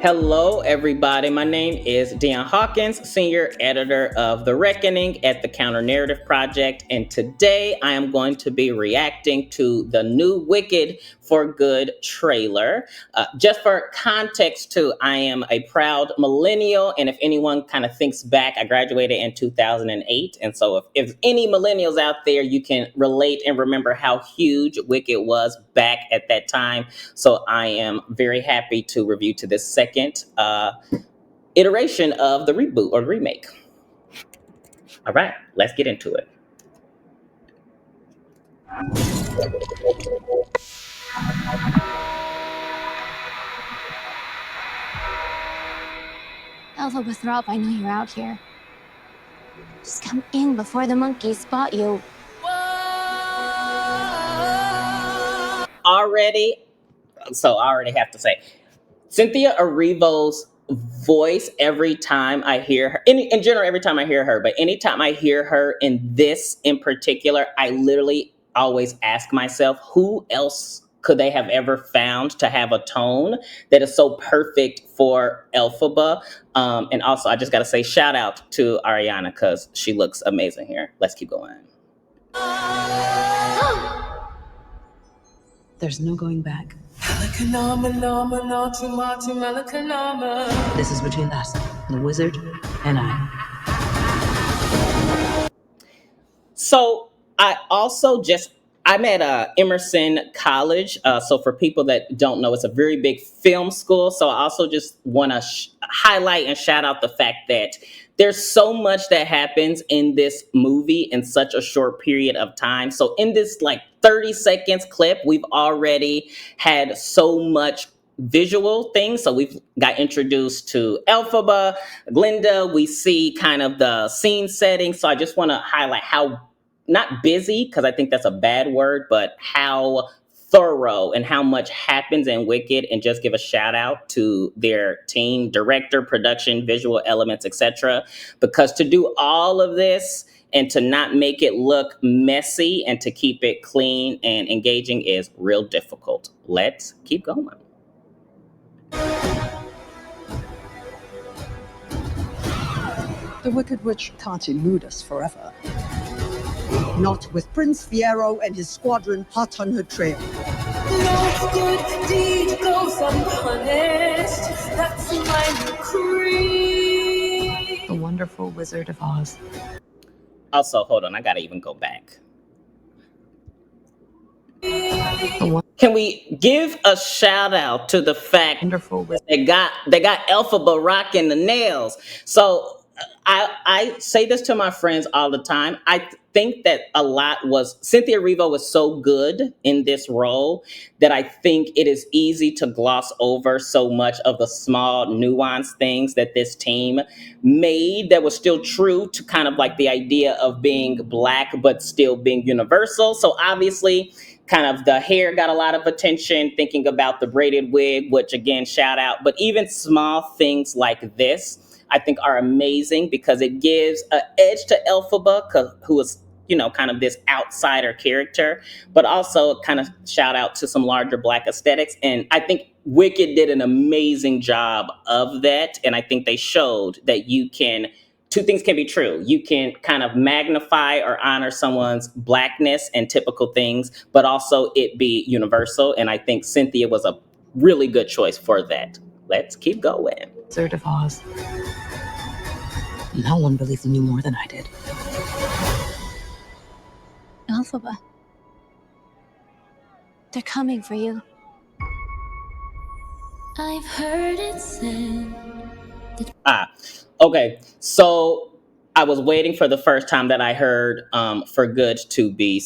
Hello, everybody. My name is Deion Hawkins, senior editor of The Reckoning at the Counter Narrative Project, and today I am going to be reacting to the new Wicked for Good trailer. Just for context, too, I am a proud millennial, and if anyone kind of thinks back, I graduated in 2008, and so if any millennials out there, you can relate and remember how huge Wicked was back at that time. So I am very happy to review to this second iteration of the reboot or remake. All right, let's get into it. Elphaba, I know you're out here. Just come in before the monkeys spot you. Already, so I already have to say, Cynthia Erivo's voice every time I hear her, in general, every time I hear her, but anytime I hear her in this in particular, I literally always ask myself, who else could they have ever found to have a tone that is so perfect for Elphaba? And also, I just got to say, shout out to Ariana because she looks amazing here. Let's keep going. There's no going back. This is between us, the wizard, and I. So I'm at Emerson College. So for people that don't know, it's a very big film school. So I also just want to highlight and shout out the fact that there's so much that happens in this movie in such a short period of time. So in this like 30 seconds clip, we've already had so much visual things. So we've got introduced to Elphaba, Glinda. We see kind of the scene setting. So I just want to highlight how not busy, because I think that's a bad word, but how thorough and how much happens in Wicked, and just give a shout out to their team, director, production, visual elements, etc. Because to do all of this and to not make it look messy and to keep it clean and engaging is real difficult. Let's keep going. The Wicked Witch can't elude us forever. Not with Prince Fiero and his squadron hot on her trail. No good deed goes unpunished. That's my new creed. The wonderful Wizard of Oz. Also, hold on, I gotta even go back. The Can we give a shout out to the fact wonderful wizard. they got Elphaba rocking the nails? So I say this to my friends all the time. I think that a lot was Cynthia Erivo was so good in this role that I think it is easy to gloss over so much of the small nuanced things that this team made that was still true to kind of like the idea of being Black but still being universal. So obviously, kind of the hair got a lot of attention, thinking about the braided wig, which again, shout out. But even small things like this, I think are amazing because it gives an edge to Elphaba, who is, kind of this outsider character, but also kind of shout out to some larger Black aesthetics. And I think Wicked did an amazing job of that. And I think they showed that two things can be true. You can kind of magnify or honor someone's Blackness and typical things, but also it be universal. And I think Cynthia was a really good choice for that. Let's keep going. Wizard of Oz. No one believed in you more than I did. Elphaba. They're coming for you. I've heard it said. Okay. So I was waiting for the first time that I heard "For Good" to be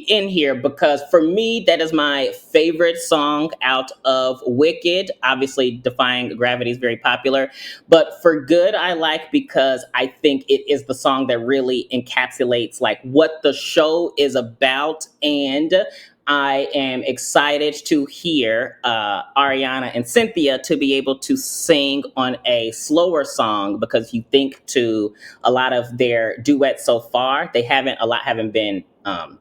in here, because for me that is my favorite song out of Wicked. Obviously, Defying Gravity is very popular, but "For Good" I like because I think it is the song that really encapsulates like what the show is about, and I am excited to hear Ariana and Cynthia to be able to sing on a slower song, because you think to a lot of their duets so far, a lot haven't been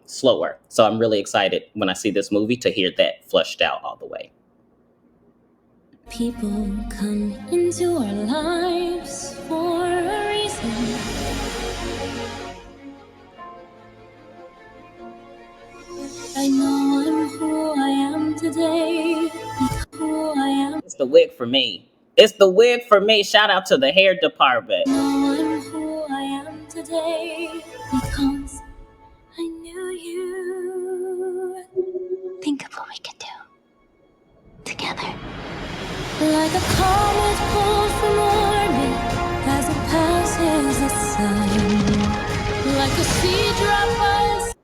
slower. So I'm really excited when I see this movie to hear that flushed out all the way. People come into our lives for a reason. I know I'm who I am today, who I am. It's the wig for me. It's the wig for me. Shout out to the hair department. I know I'm who I am today because I knew you. Think of what we could do together. Like a comet pulled from orbit as it passes the sun. Like a seed dropped by a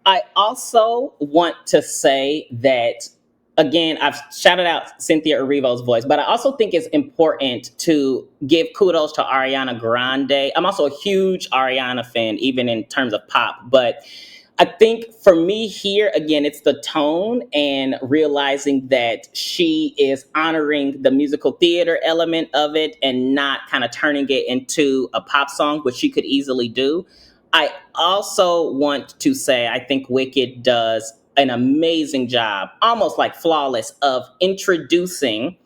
I also want to say that, again, I've shouted out Cynthia Erivo's voice, but I also think it's important to give kudos to Ariana Grande. I'm also a huge Ariana fan, even in terms of pop, but I think for me here, again, it's the tone and realizing that she is honoring the musical theater element of it and not kind of turning it into a pop song, which she could easily do. I also want to say I think Wicked does an amazing job, almost like flawless, of introducing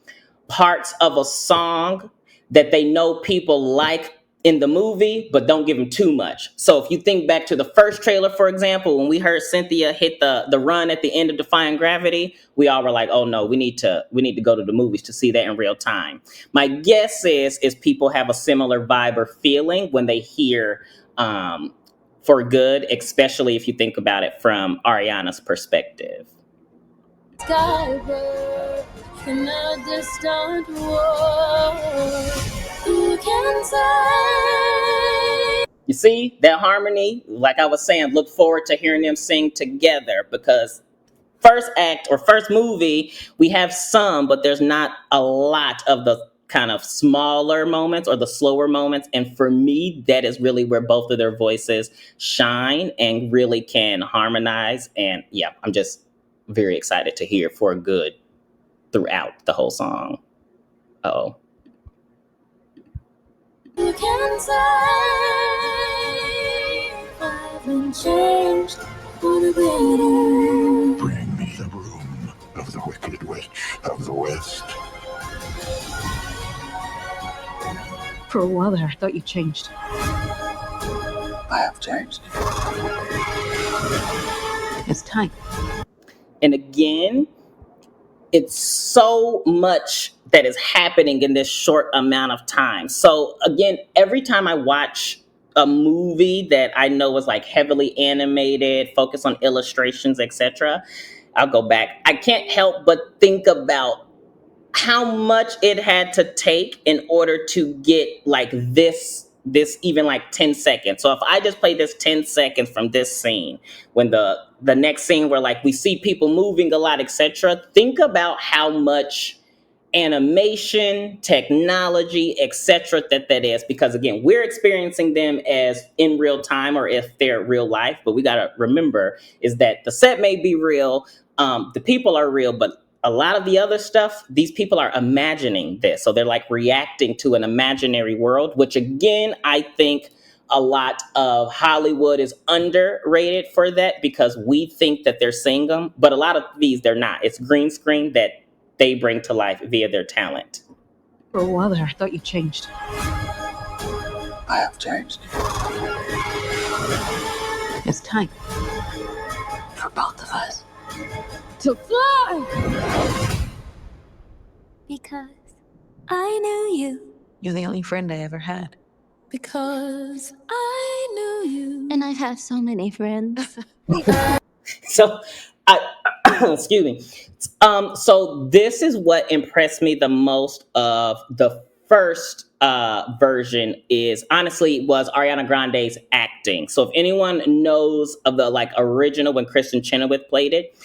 parts of a song that they know people like in the movie, but don't give them too much. So if you think back to the first trailer, for example, when we heard Cynthia hit the run at the end of Defying Gravity, we all were like, "Oh no, we need to go to the movies to see that in real time." My guess is people have a similar vibe or feeling when they hear For Good, especially if you think about it from Ariana's perspective. skybird in a distant world. Who can say? You see that harmony? Like I was saying, look forward to hearing them sing together because first act or first movie, we have some, but there's not a lot of the kind of smaller moments or the slower moments. And for me, that is really where both of their voices shine and really can harmonize. And yeah, I'm just very excited to hear For Good throughout the whole song. Oh. Who can say? I haven't changed for the better. Bring me the broom of the Wicked Witch of the West. For a while there, I thought you changed. I have changed. It's time. And again, it's so much that is happening in this short amount of time. So again, every time I watch a movie that I know is like heavily animated, focused on illustrations, etc., I'll go back. I can't help but think about how much it had to take in order to get like this even like 10 seconds. So if I just play this 10 seconds from this scene, when the next scene where like we see people moving a lot, etc., think about how much animation, technology, etc., that is, because again, we're experiencing them as in real time or if they're real life, but we got to remember is that the set may be real, the people are real, but a lot of the other stuff, these people are imagining this. So they're like reacting to an imaginary world, which again, I think a lot of Hollywood is underrated for that because we think that they're seeing them, but a lot of these, they're not. It's green screen that they bring to life via their talent. For a while there, I thought you changed. I have changed. It's time. For both of us. To fly! Because I knew you. You're the only friend I ever had. Because I knew you. And I've had so many friends. So, excuse me. So this is what impressed me the most of the first version is honestly was Ariana Grande's acting. So if anyone knows of the like original when Kristen Chenoweth played it,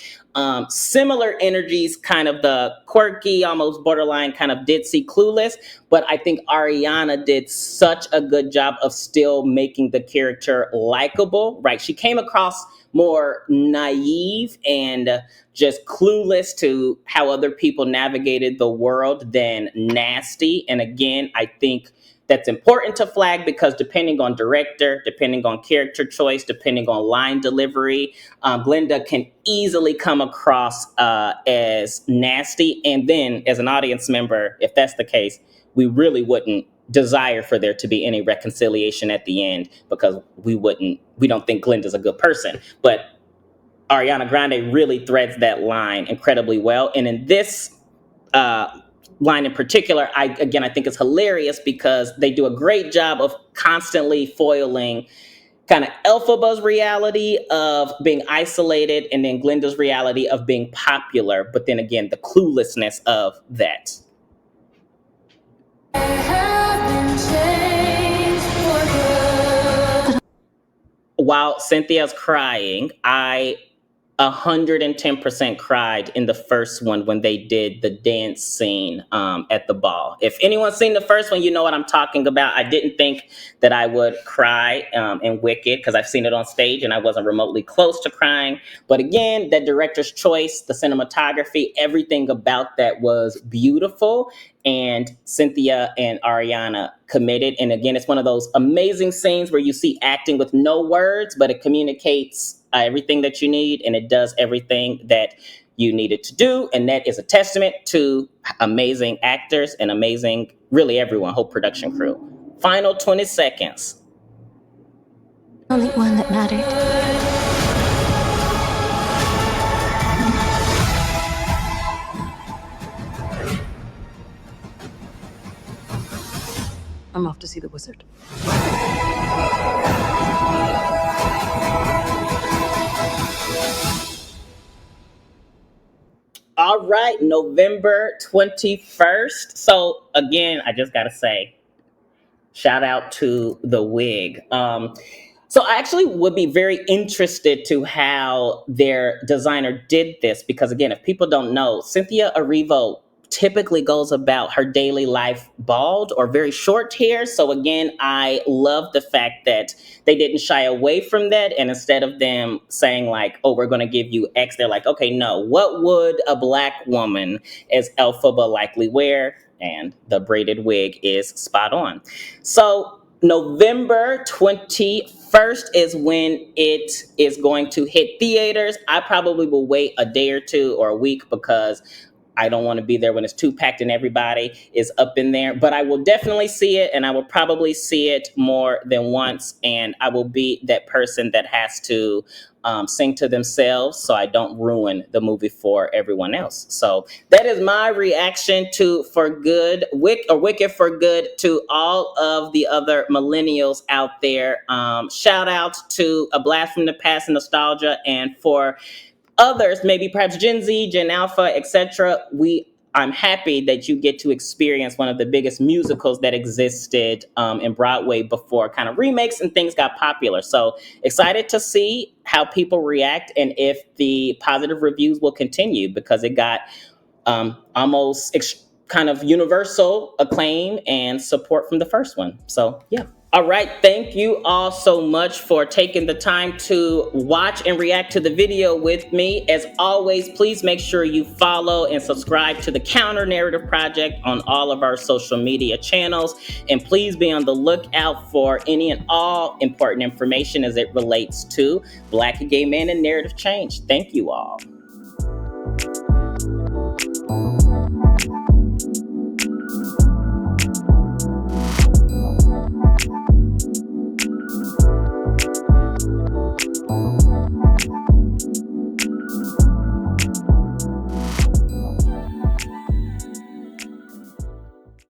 similar energies, kind of the quirky, almost borderline kind of ditzy Clueless, but I think Ariana did such a good job of still making the character likable, right? She came across more naive and just clueless to how other people navigated the world than nasty. And again, I think that's important to flag because depending on director, depending on character choice, depending on line delivery, Glinda can easily come across as nasty. And then as an audience member, if that's the case, we really wouldn't desire for there to be any reconciliation at the end because we don't think Glinda's a good person. But Ariana Grande really threads that line incredibly well. And in this line in particular, I think it's hilarious because they do a great job of constantly foiling kind of Elphaba's reality of being isolated and then Glinda's reality of being popular, but then again, the cluelessness of that. While Cynthia's crying, I 110% cried in the first one when they did the dance scene at the ball. If anyone's seen the first one, you know what I'm talking about. I didn't think that I would cry in Wicked because I've seen it on stage and I wasn't remotely close to crying. But again, that director's choice, the cinematography, everything about that was beautiful. And Cynthia and Ariana committed. And again, it's one of those amazing scenes where you see acting with no words, but it communicates everything that you need, and it does everything that you need it to do. And that is a testament to amazing actors and amazing, really everyone, whole production crew. Final 20 seconds. Only one that mattered. I'm off to see the wizard. All right, November 21st. So again, I just got to say, shout out to the wig. So I actually would be very interested to how their designer did this because again, if people don't know, Cynthia Erivo typically goes about her daily life bald or very short hair. So again, I love the fact that they didn't shy away from that. And instead of them saying like, oh, we're going to give you X, they're like, okay, no, what would a Black woman as Elphaba likely wear? And the braided wig is spot on. So November 21st is when it is going to hit theaters. I probably will wait a day or two or a week because I don't want to be there when it's too packed and everybody is up in there. But I will definitely see it, and I will probably see it more than once. And I will be that person that has to sing to themselves so I don't ruin the movie for everyone else. So that is my reaction to Wicked for Good to all of the other millennials out there. Shout out to A Blast from the Past and Nostalgia, and for others, maybe perhaps Gen Z, Gen Alpha, etc. I'm happy that you get to experience one of the biggest musicals that existed in Broadway before kind of remakes and things got popular. So excited to see how people react and if the positive reviews will continue because it got almost kind of universal acclaim and support from the first one. So yeah. All right, thank you all so much for taking the time to watch and react to the video with me. As always, please make sure you follow and subscribe to the Counter Narrative Project on all of our social media channels. And please be on the lookout for any and all important information as it relates to Black and gay men and narrative change. Thank you all.